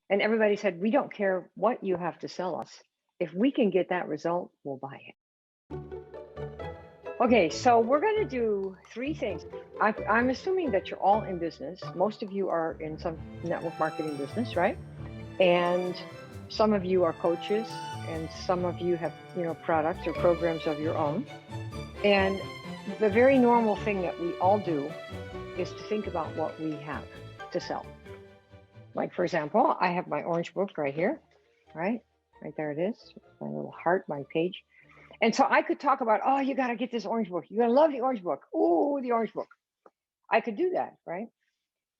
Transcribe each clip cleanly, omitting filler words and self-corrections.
And everybody said, we don't care what you have to sell us. If we can get that result, we'll buy it. Okay, so we're going to do three things. I'm assuming that you're all in business. Most of you are in some network marketing business, right? And some of you are coaches, and some of you have, products or programs of your own. And the very normal thing that we all do is to think about what we have to sell. Like, for example, I have my orange book right here, right? Right there it is, my little heart, my page. And so I could talk about, oh, you got to get this orange book. You're going to love the orange book. Oh, the orange book. I could do that, right?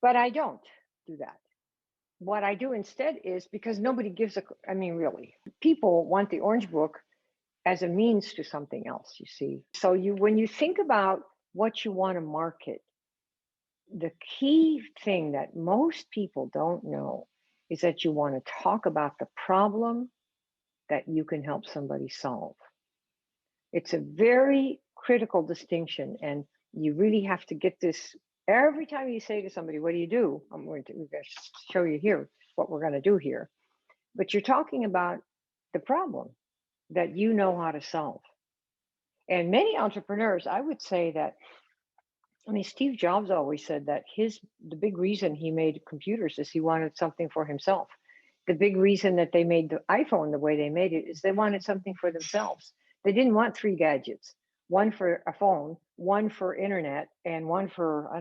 But I don't do that. What I do instead is, because nobody gives really, people want the orange book as a means to something else, you see. So when you think about what you want to market, the key thing that most people don't know is that you want to talk about the problem that you can help somebody solve. It's a very critical distinction, and you really have to get this every time you say to somebody, what do you do? We're going to show you here what we're going to do here. But you're talking about the problem that you know how to solve. And many entrepreneurs, I would say that, Steve Jobs always said that the big reason he made computers is he wanted something for himself. The big reason that they made the iPhone the way they made it is they wanted something for themselves. They didn't want three gadgets, one for a phone, one for internet, and one for,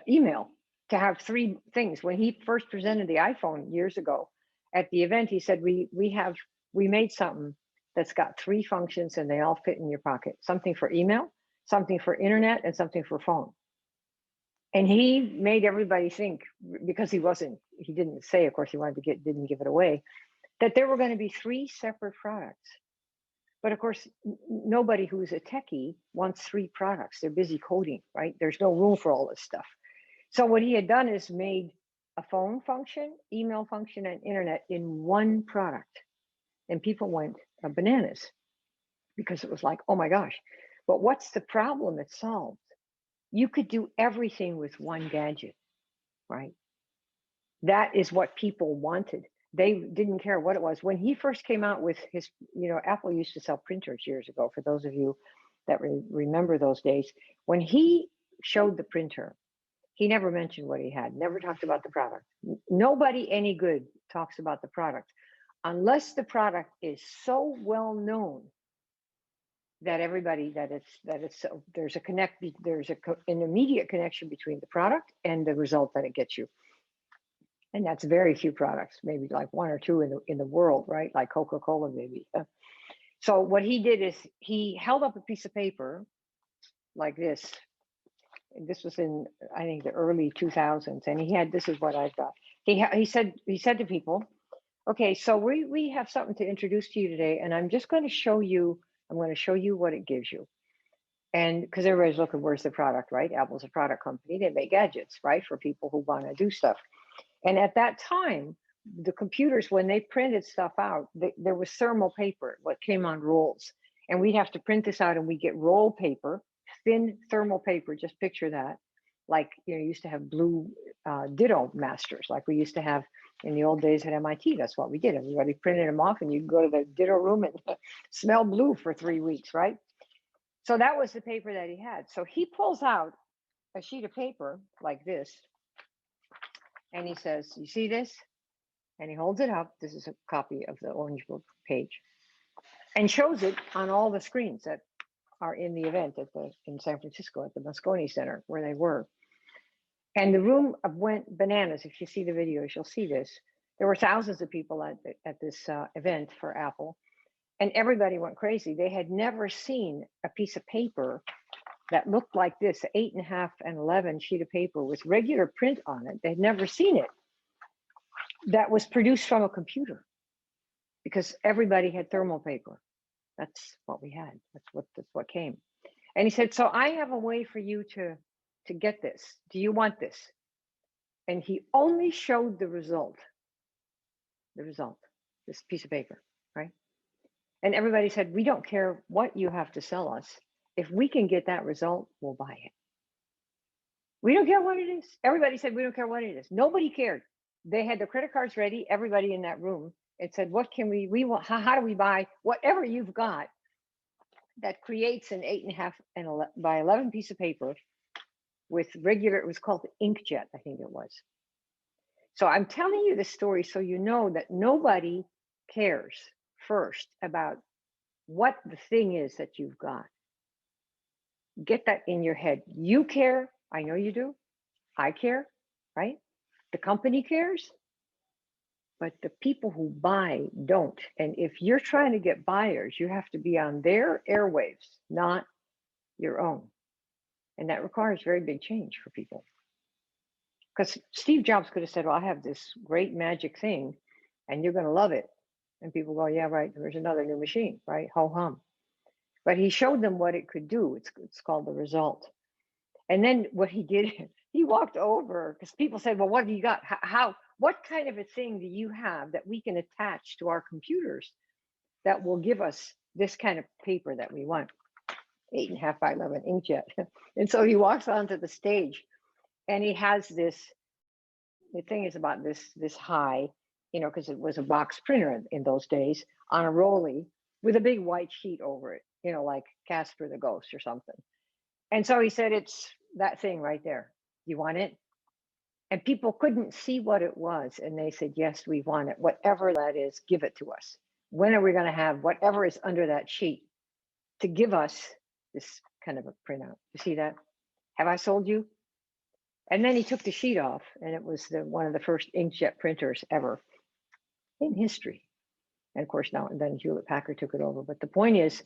email, to have three things. When he first presented the iPhone years ago at the event, he said, we made something that's got three functions and they all fit in your pocket. Something for email, something for internet, and something for phone. And he made everybody think, because he didn't say, of course, didn't give it away, that there were going to be three separate products. But of course, nobody who's a techie wants three products. They're busy coding, right? There's no room for all this stuff. So what he had done is made a phone function, email function, and internet in one product. And people went bananas, because it was like, oh my gosh. But what's the problem it solved? You could do everything with one gadget, right? That is what people wanted. They didn't care what it was. When he first came out with his, Apple used to sell printers years ago, for those of you that remember those days. When he showed the printer, he never mentioned what he had, never talked about the product. Nobody any good talks about the product unless the product is so well known that everybody there's an immediate connection between the product and the result that it gets you. And that's very few products, maybe like one or two in the world, right? Like Coca-Cola, maybe. So what he did is he held up a piece of paper like this. And this was in, I think, the early 2000s, and this is what I thought. He said to people, okay, so we have something to introduce to you today, and I'm just going to show you. I'm going to show you what it gives you. And because everybody's looking, where's the product, right? Apple's a product company. They make gadgets, right, for people who want to do stuff. And at that time, the computers, when they printed stuff out, there was thermal paper, what came on rolls. And we'd have to print this out, and we get roll paper, thin thermal paper. Just picture that. Like, you used to have blue ditto masters, like we used to have in the old days at MIT. That's what we did. Everybody printed them off, and you'd go to the ditto room and smell blue for 3 weeks, right? So that was the paper that he had. So he pulls out a sheet of paper like this, and he says, you see this? And he holds it up. This is a copy of the Orange Book page, and shows it on all the screens that are in the event in San Francisco at the Moscone Center, where they were. And the room went bananas. If you see the videos, you'll see this. There were thousands of people at this event for Apple, and everybody went crazy. They had never seen a piece of paper that looked like this, 8.5 and 11 sheet of paper with regular print on it. They'd never seen it. That was produced from a computer, because everybody had thermal paper. That's what we had. That's what came. And he said, so I have a way for you to get this. Do you want this? And he only showed the result, this piece of paper, right? And everybody said, we don't care what you have to sell us. If we can get that result, we'll buy it. We don't care what it is. Everybody said, we don't care what it is. Nobody cared. They had the credit cards ready, everybody in that room, and said, what can we want, how do we buy whatever you've got that creates an 8.5 by 11 piece of paper with regular, it was called Inkjet, I think it was. So I'm telling you this story so you know that nobody cares first about what the thing is that you've got. Get that in your head. You care. I know you do. I care, right? The company cares, but the people who buy don't. And if you're trying to get buyers, you have to be on their airwaves, not your own. And that requires very big change for people. Because Steve Jobs could have said, well, I have this great magic thing and you're going to love it. And people go, yeah, right. There's another new machine, right? Ho hum. But he showed them what it could do. It's called the result. And then what he did, he walked over because people said, well, what have you got? What kind of a thing do you have that we can attach to our computers that will give us this kind of paper that we want? 8.5 by 11 inkjet. And so he walks onto the stage and he has this, the thing is about this high, you know, because it was a box printer in those days on a rolly with a big white sheet over it, you know, like Casper the Ghost or something. And so he said, it's that thing right there. You want it? And people couldn't see what it was. And they said, yes, we want it. Whatever that is, give it to us. When are we going to have whatever is under that sheet to give us this kind of a printout? You see that? Have I sold you? And then he took the sheet off, and it was one of the first inkjet printers ever in history. And of course, now and then Hewlett Packard took it over. But the point is,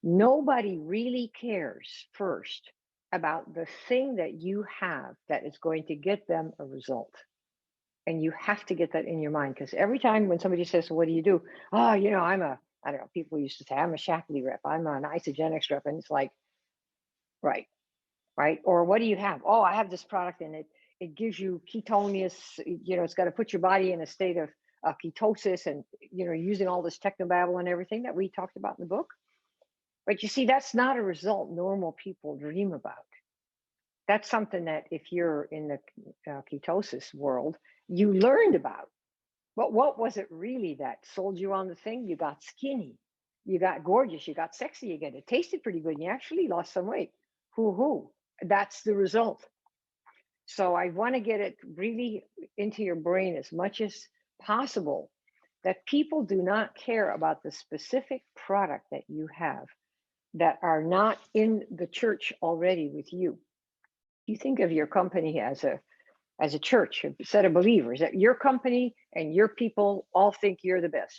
nobody really cares first about the thing that you have that is going to get them a result. And you have to get that in your mind, because every time when somebody says, well, what do you do? Oh, you know, I don't know, people used to say, I'm a Shaklee rep, I'm an Isogenics rep. And it's like, right. Or what do you have? Oh, I have this product and it gives you ketones, you know, it's got to put your body in a state of ketosis and, you know, using all this technobabble and everything that we talked about in the book. But you see, that's not a result normal people dream about. That's something that if you're in the ketosis world, you learned about. But what was it really that sold you on the thing? You got skinny, you got gorgeous, you got sexy again. It tasted pretty good and you actually lost some weight. Hoo-hoo. That's the result. So I want to get it really into your brain as much as possible that people do not care about the specific product that you have that are not in the church already with you. You think of your company as a church, a set of believers, that your company and your people all think you're the best.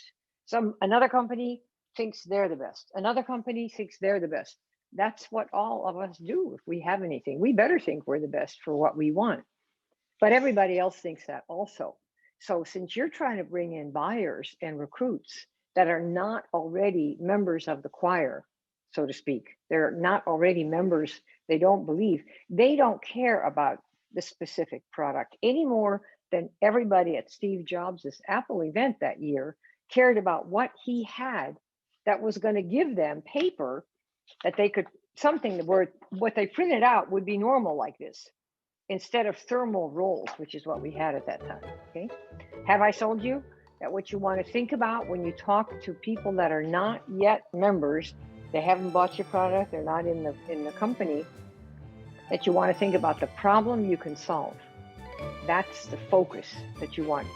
Another company thinks they're the best. Another company thinks they're the best. That's what all of us do. If we have anything, we better think we're the best for what we want. But everybody else thinks that also. So since you're trying to bring in buyers and recruits that are not already members of the choir, so to speak, they're not already members, they don't believe, they don't care about the specific product any more than everybody at Steve Jobs' Apple event that year cared about what he had that was going to give them paper that they could, something where what they printed out would be normal like this, instead of thermal rolls, which is what we had at that time, okay? Have I sold you that what you want to think about when you talk to people that are not yet members, they haven't bought your product, they're not in the company, that you want to think about the problem you can solve. That's the focus that you want